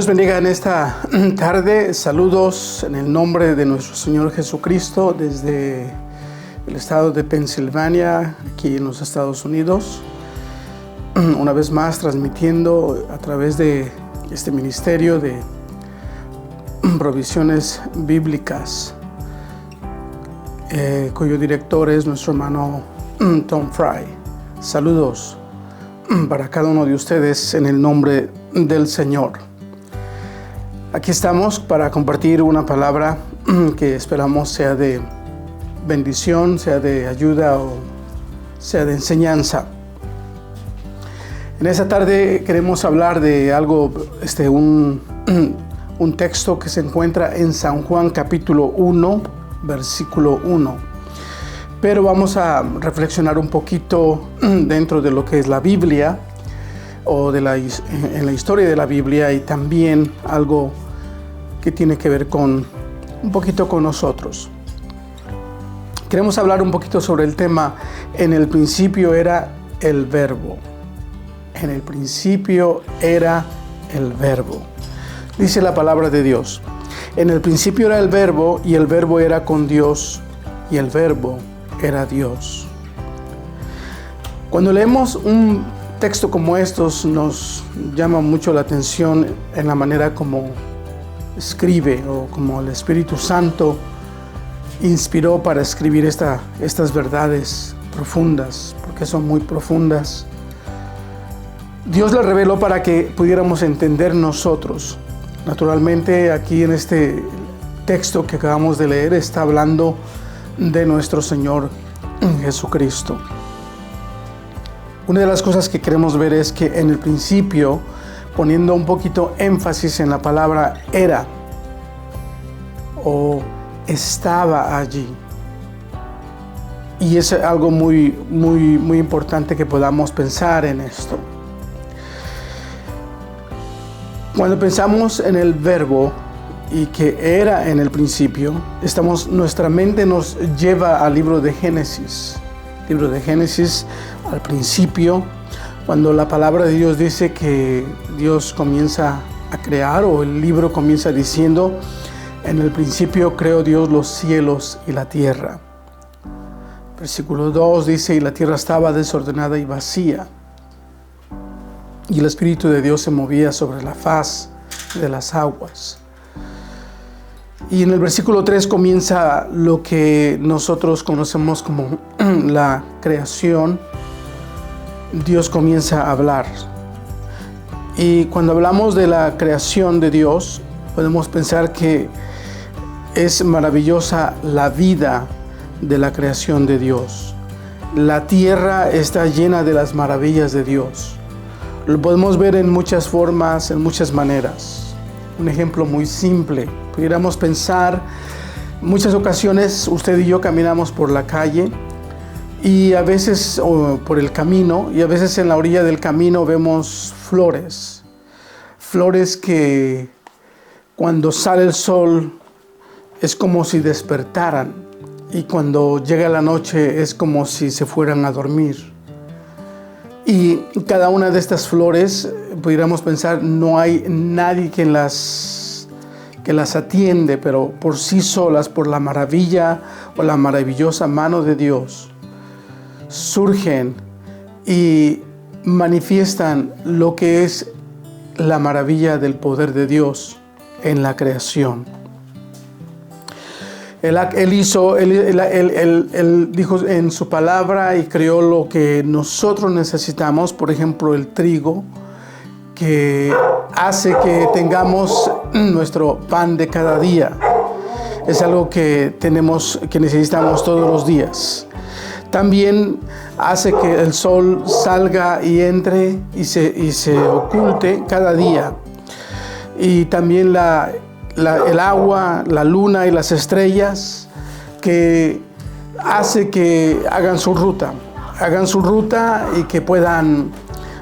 Dios bendiga en esta tarde. Saludos en el nombre de nuestro Señor Jesucristo desde el estado de Pensilvania, aquí en los Estados Unidos. Una vez más transmitiendo a través de este ministerio de provisiones bíblicas, cuyo director es nuestro hermano Tom Fry. Saludos para cada uno de ustedes en el nombre del Señor. Aquí estamos para compartir una palabra que esperamos sea de bendición, sea de ayuda o sea de enseñanza. En esta tarde queremos hablar de algo, un texto que se encuentra en San Juan capítulo 1, versículo 1. Pero vamos a reflexionar un poquito dentro de lo que es la Biblia o en la historia de la Biblia, y también algo que tiene que ver un poquito con nosotros. Queremos hablar un poquito sobre el tema: en el principio era el Verbo. En el principio era el Verbo. Dice la palabra de Dios: en el principio era el Verbo, y el Verbo era con Dios, y el Verbo era Dios. Cuando leemos un texto como estos, nos llama mucho la atención en la manera como escribe, o como el Espíritu Santo inspiró para escribir estas verdades profundas, porque son muy profundas. Dios las reveló para que pudiéramos entender nosotros. Naturalmente, aquí en este texto que acabamos de leer está hablando de nuestro Señor Jesucristo. Una de las cosas que queremos ver es que en el principio, poniendo un poquito énfasis en la palabra era o estaba allí. Y es algo muy importante que podamos pensar en esto. Cuando pensamos en el Verbo y que era en el principio, nuestra mente nos lleva al libro de Génesis. Libro de Génesis, al principio, cuando la palabra de Dios dice que Dios comienza a crear, o el libro comienza diciendo: en el principio creó Dios los cielos y la tierra. Versículo 2 dice: y la tierra estaba desordenada y vacía, y el Espíritu de Dios se movía sobre la faz de las aguas. Y en el versículo 3 comienza lo que nosotros conocemos como la creación. Dios comienza a hablar. Y cuando hablamos de la creación de Dios, podemos pensar que es maravillosa la vida de la creación de Dios. La tierra está llena de las maravillas de Dios. Lo podemos ver en muchas formas, en muchas maneras. Un ejemplo muy simple, pudiéramos pensar, muchas ocasiones usted y yo caminamos por la calle y a veces, o por el camino, y a veces en la orilla del camino vemos flores que cuando sale el sol es como si despertaran, y cuando llega la noche es como si se fueran a dormir. Y cada una de estas flores, pudiéramos pensar, no hay nadie que las atiende, pero por sí solas, por la maravilla o la maravillosa mano de Dios, surgen y manifiestan lo que es la maravilla del poder de Dios en la creación. Él dijo en su palabra y creó lo que nosotros necesitamos, por ejemplo, el trigo, que hace que tengamos nuestro pan de cada día. Es algo que necesitamos todos los días. También hace que el sol salga y entre y se oculte cada día. Y también el agua, la luna y las estrellas, que hace que hagan su ruta y que puedan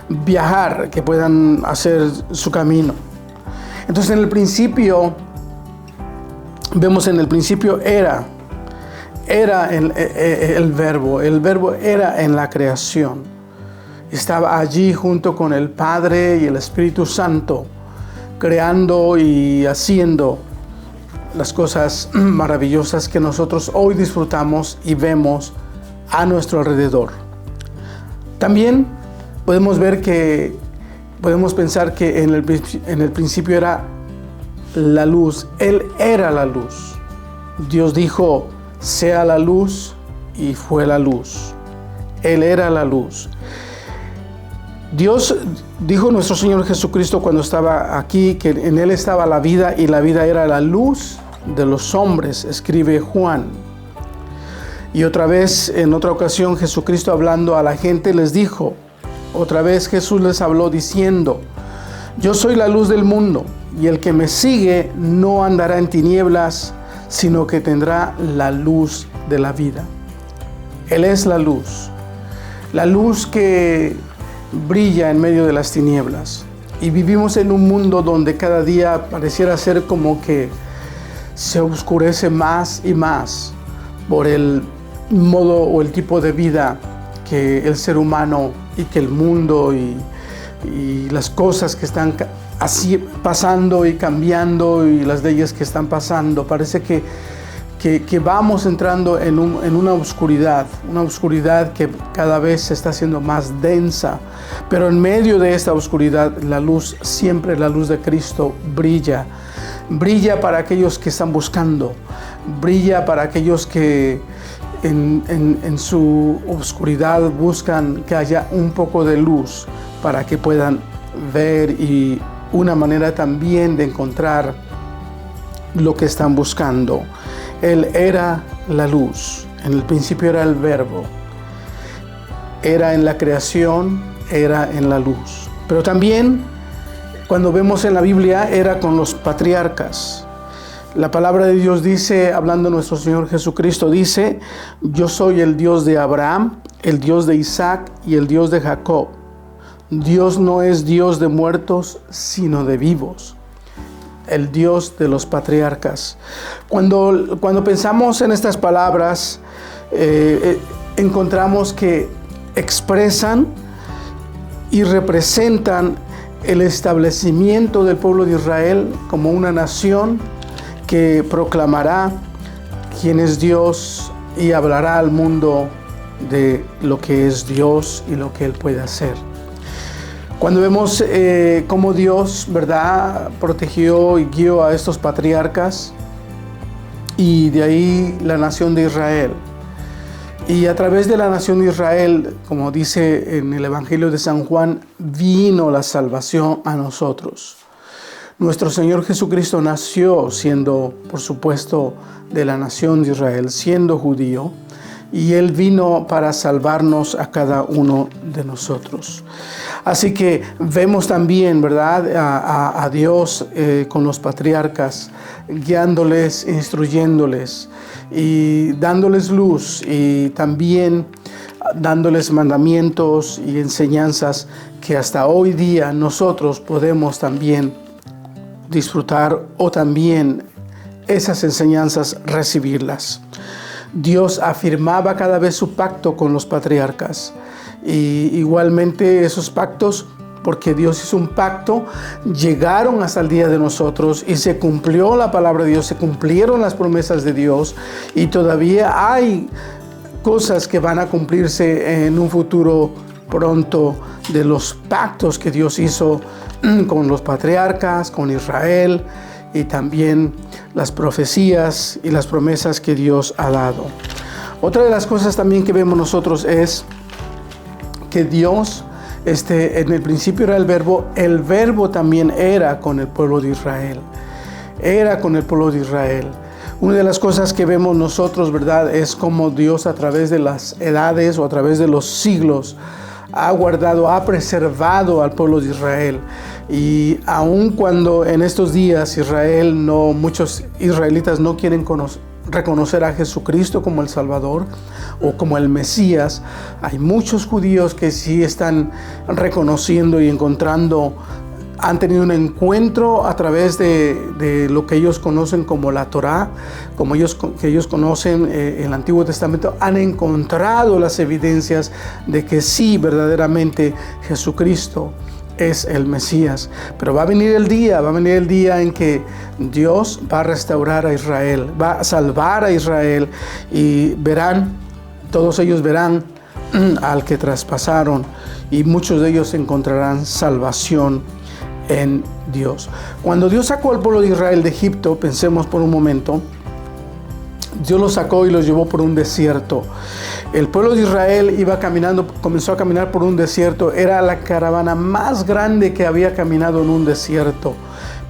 viajar, que puedan hacer su camino. Entonces, en el principio, vemos en el principio era el Verbo era en la creación. Estaba allí junto con el Padre y el Espíritu Santo, creando y haciendo las cosas maravillosas que nosotros hoy disfrutamos y vemos a nuestro alrededor. También podemos pensar que en el principio era la luz. Él era la luz. Dios dijo, sea la luz, y fue la luz. Él era la luz. Dios dijo nuestro Señor Jesucristo cuando estaba aquí que en Él estaba la vida y la vida era la luz de los hombres, escribe Juan. Y otra vez, en otra ocasión, Jesucristo hablando a la gente les dijo, otra vez Jesús les habló diciendo, yo soy la luz del mundo y el que me sigue no andará en tinieblas, sino que tendrá la luz de la vida. Él es la luz que brilla en medio de las tinieblas. Y vivimos en un mundo donde cada día pareciera ser como que se oscurece más y más por el modo o el tipo de vida que el ser humano y que el mundo y las cosas que están así pasando y cambiando y las leyes que están pasando. Parece que vamos entrando en una oscuridad que cada vez se está haciendo más densa. Pero en medio de esta oscuridad, la luz, siempre la luz de Cristo brilla. Brilla para aquellos que están buscando. Brilla para aquellos que en su oscuridad buscan que haya un poco de luz para que puedan ver, y una manera también de encontrar lo que están buscando. Él era la luz. En el principio era el Verbo. Era en la creación, era en la luz. Pero también, cuando vemos en la Biblia, era con los patriarcas. La palabra de Dios dice, hablando nuestro Señor Jesucristo, dice, yo soy el Dios de Abraham, el Dios de Isaac y el Dios de Jacob. Dios no es Dios de muertos, sino de vivos. El Dios de los patriarcas. Cuando pensamos en estas palabras, encontramos que expresan y representan el establecimiento del pueblo de Israel como una nación que proclamará quién es Dios y hablará al mundo de lo que es Dios y lo que Él puede hacer. Cuando vemos cómo Dios, ¿verdad?, protegió y guió a estos patriarcas, y de ahí la nación de Israel. Y a través de la nación de Israel, como dice en el Evangelio de San Juan, vino la salvación a nosotros. Nuestro Señor Jesucristo nació siendo, por supuesto, de la nación de Israel, siendo judío, y Él vino para salvarnos a cada uno de nosotros. Así que vemos también, ¿verdad?, a Dios con los patriarcas, guiándoles, instruyéndoles y dándoles luz, y también dándoles mandamientos y enseñanzas que hasta hoy día nosotros podemos también disfrutar, o también esas enseñanzas recibirlas. Dios afirmaba cada vez su pacto con los patriarcas, y igualmente esos pactos, porque Dios hizo un pacto, llegaron hasta el día de nosotros y se cumplió la palabra de Dios, se cumplieron las promesas de Dios, y todavía hay cosas que van a cumplirse en un futuro pronto de los pactos que Dios hizo con los patriarcas, con Israel, y también las profecías y las promesas que Dios ha dado. Otra de las cosas también que vemos nosotros es que Dios, en el principio era el Verbo también era con el pueblo de Israel. Era con el pueblo de Israel. Una de las cosas que vemos nosotros, ¿verdad?, es cómo Dios a través de las edades o a través de los siglos ha guardado, ha preservado al pueblo de Israel. Y aun cuando en estos días muchos israelitas no quieren reconocer a Jesucristo como el Salvador o como el Mesías, hay muchos judíos que sí están reconociendo y han tenido un encuentro a través de lo que ellos conocen como la Torá, que ellos conocen el Antiguo Testamento. Han encontrado las evidencias de que sí, verdaderamente Jesucristo es el Mesías. Pero va a venir el día en que Dios va a restaurar a Israel, va a salvar a Israel, y todos ellos verán al que traspasaron, y muchos de ellos encontrarán salvación en Dios. Cuando Dios sacó al pueblo de Israel de Egipto, pensemos por un momento, Dios los sacó y los llevó por un desierto. El pueblo de Israel comenzó a caminar por un desierto. Era la caravana más grande que había caminado en un desierto,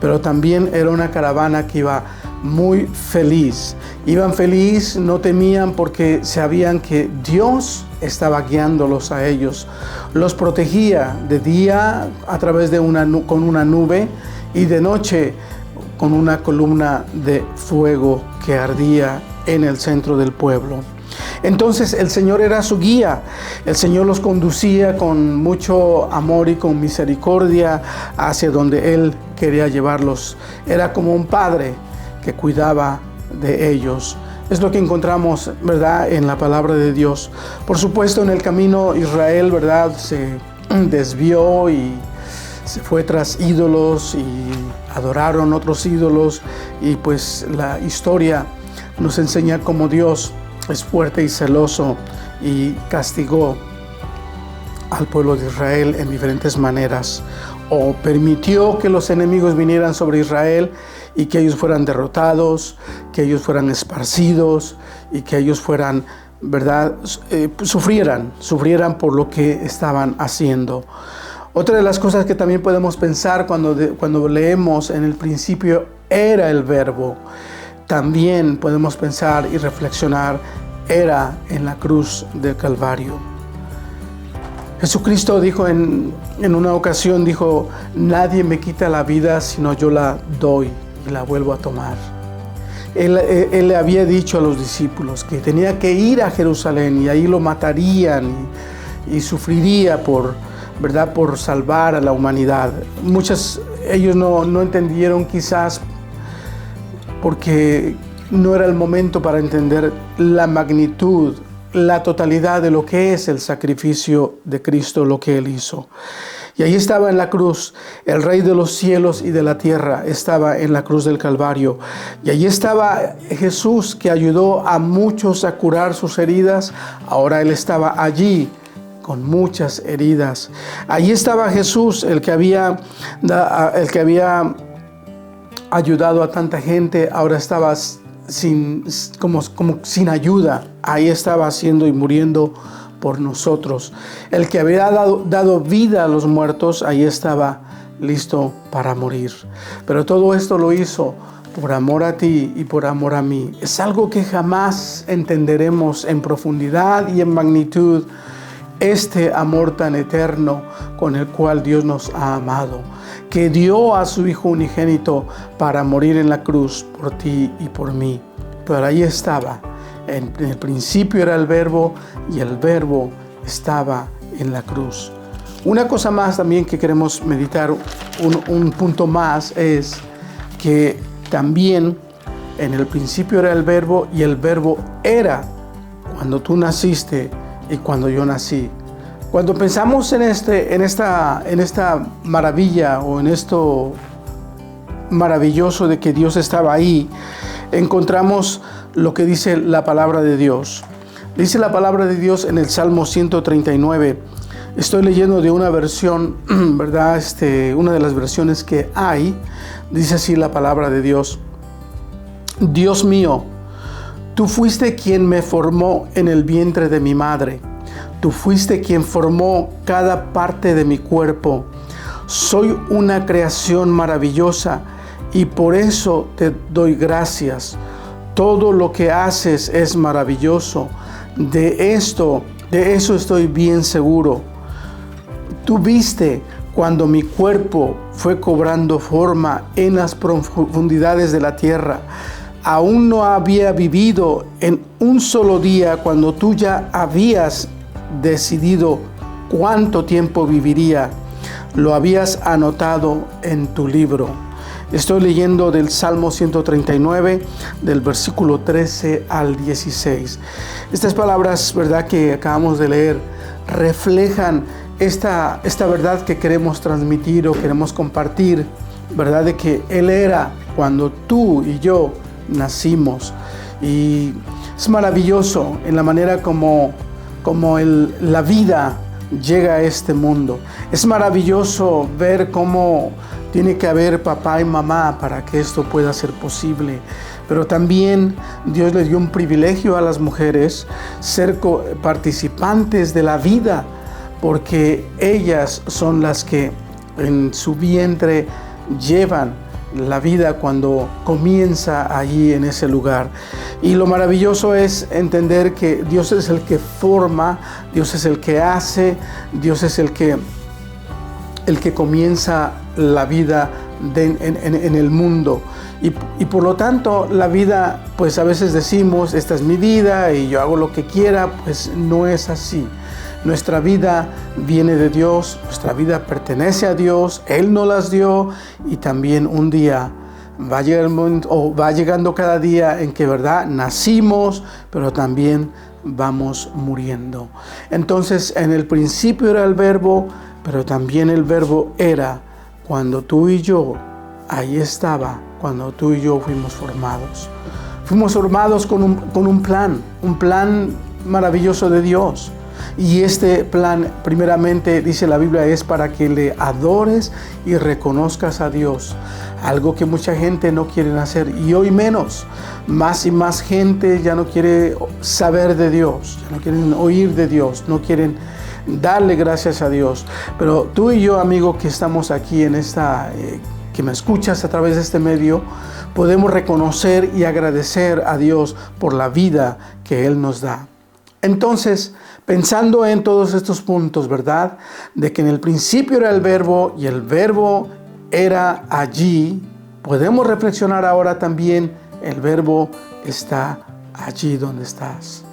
pero también era una caravana que iba muy feliz. Iban feliz, no temían, porque sabían que Dios estaba guiándolos a ellos. Los protegía de día a través de con una nube, y de noche con una columna de fuego que ardía en el centro del pueblo. Entonces el Señor era su guía. El Señor los conducía con mucho amor y con misericordia hacia donde Él quería llevarlos. Era como un padre que cuidaba de ellos. Es lo que encontramos, ¿verdad?, en la palabra de Dios. Por supuesto, en el camino Israel, ¿verdad?, se desvió y se fue tras ídolos y adoraron otros ídolos, y pues la historia nos enseña cómo Dios es fuerte y celoso y castigó al pueblo de Israel en diferentes maneras, o permitió que los enemigos vinieran sobre Israel y que ellos fueran derrotados, que ellos fueran esparcidos y que ellos fueran, ¿verdad?, sufrieran por lo que estaban haciendo. Otra de las cosas que también podemos pensar cuando leemos en el principio era el Verbo, también podemos pensar y reflexionar, era en la cruz del Calvario. Jesucristo dijo en una ocasión, nadie me quita la vida sino yo la doy y la vuelvo a tomar. Él le había dicho a los discípulos que tenía que ir a Jerusalén y ahí lo matarían y sufriría por salvar a la humanidad. Ellos no entendieron, quizás porque no era el momento para entender la magnitud, la totalidad de lo que es el sacrificio de Cristo, lo que Él hizo. Y ahí estaba en la cruz, el Rey de los cielos y de la tierra estaba en la cruz del Calvario. Y allí estaba Jesús, que ayudó a muchos a curar sus heridas. Ahora Él estaba allí con muchas heridas. Allí estaba Jesús, el que había ayudado a tanta gente. Ahora estaba como sin ayuda. Ahí estaba haciendo y muriendo por nosotros. El que había dado vida a los muertos, ahí estaba listo para morir. Pero todo esto lo hizo por amor a ti y por amor a mí. Es algo que jamás entenderemos en profundidad y en magnitud, este amor tan eterno con el cual Dios nos ha amado, que dio a su Hijo unigénito para morir en la cruz por ti y por mí. Pero ahí estaba. En el principio era el Verbo, y el Verbo estaba en la cruz. Una cosa más también que queremos meditar, un punto más, es que también en el principio era el Verbo, y el Verbo era cuando tú naciste y cuando yo nací. Cuando pensamos en esta maravilla, o en esto maravilloso de que Dios estaba ahí, encontramos lo que dice la palabra de Dios. Dice la palabra de Dios en el Salmo 139. Estoy leyendo de una versión, ¿verdad? Una de las versiones que hay. Dice así la palabra de Dios: Dios mío, tú fuiste quien me formó en el vientre de mi madre. Tú fuiste quien formó cada parte de mi cuerpo. Soy una creación maravillosa y por eso te doy gracias. Todo lo que haces es maravilloso. De eso estoy bien seguro. Tú viste cuando mi cuerpo fue cobrando forma en las profundidades de la tierra. Aún no había vivido en un solo día cuando tú ya habías decidido cuánto tiempo viviría. Lo habías anotado en tu libro. Estoy leyendo del Salmo 139, del versículo 13 al 16. Estas palabras, ¿verdad?, que acabamos de leer, reflejan esta verdad que queremos transmitir o queremos compartir, verdad de que Él era cuando tú y yo nacimos. Y es maravilloso en la manera como la vida llega a este mundo. Es maravilloso ver cómo tiene que haber papá y mamá para que esto pueda ser posible. Pero también Dios le dio un privilegio a las mujeres ser participantes de la vida, porque ellas son las que en su vientre llevan la vida cuando comienza allí en ese lugar. Y lo maravilloso es entender que Dios es el que forma, Dios es el que hace, Dios es el que comienza la vida en el mundo. Y por lo tanto la vida, pues a veces decimos, esta es mi vida y yo hago lo que quiera. Pues no es así. Nuestra vida viene de Dios, nuestra vida pertenece a Dios, Él nos las dio, y también un día va a llegar el momento, o va llegando cada día en que, ¿verdad?, nacimos, pero también vamos muriendo. Entonces, en el principio era el Verbo, pero también el Verbo era cuando tú y yo, ahí estaba, cuando tú y yo fuimos formados. Fuimos formados con un plan maravilloso de Dios. Y este plan, primeramente, dice la Biblia, es para que le adores y reconozcas a Dios. Algo que mucha gente no quiere hacer, y hoy menos. Más y más gente ya no quiere saber de Dios, ya no quieren oír de Dios, no quieren darle gracias a Dios. Pero tú y yo, amigo, que estamos aquí en que me escuchas a través de este medio, podemos reconocer y agradecer a Dios por la vida que Él nos da. Entonces, pensando en todos estos puntos, ¿verdad?, de que en el principio era el Verbo y el Verbo era allí, podemos reflexionar ahora también, el Verbo está allí donde estás.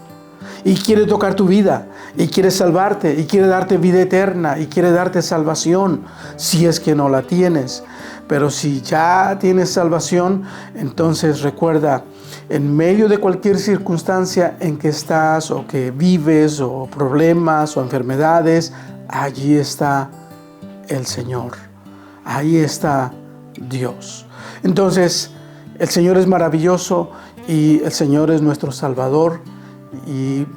Y quiere tocar tu vida, y quiere salvarte, y quiere darte vida eterna, y quiere darte salvación, si es que no la tienes. Pero si ya tienes salvación, entonces recuerda, en medio de cualquier circunstancia en que estás, o que vives, o problemas, o enfermedades, allí está el Señor. Ahí está Dios. Entonces, el Señor es maravilloso y el Señor es nuestro Salvador, y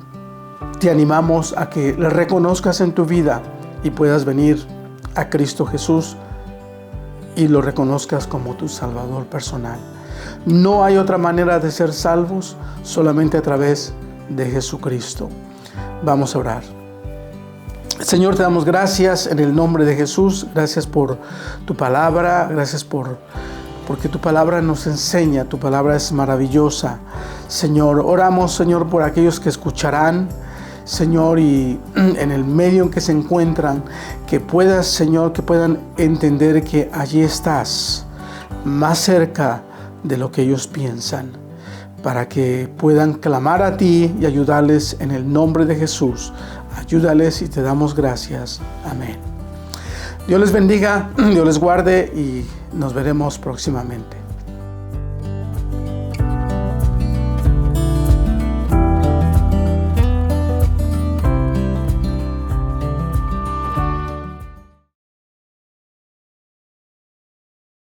te animamos a que le reconozcas en tu vida y puedas venir a Cristo Jesús y lo reconozcas como tu Salvador personal. No hay otra manera de ser salvos, solamente a través de Jesucristo. Vamos a orar. Señor, te damos gracias en el nombre de Jesús. Gracias por tu palabra. Gracias porque tu palabra nos enseña. Tu palabra es maravillosa. Señor, oramos, Señor, por aquellos que escucharán, Señor, y en el medio en que se encuentran, que puedas, Señor, que puedan entender que allí estás, más cerca de lo que ellos piensan, para que puedan clamar a ti y ayudarles en el nombre de Jesús. Ayúdales y te damos gracias. Amén. Dios les bendiga, Dios les guarde y nos veremos próximamente.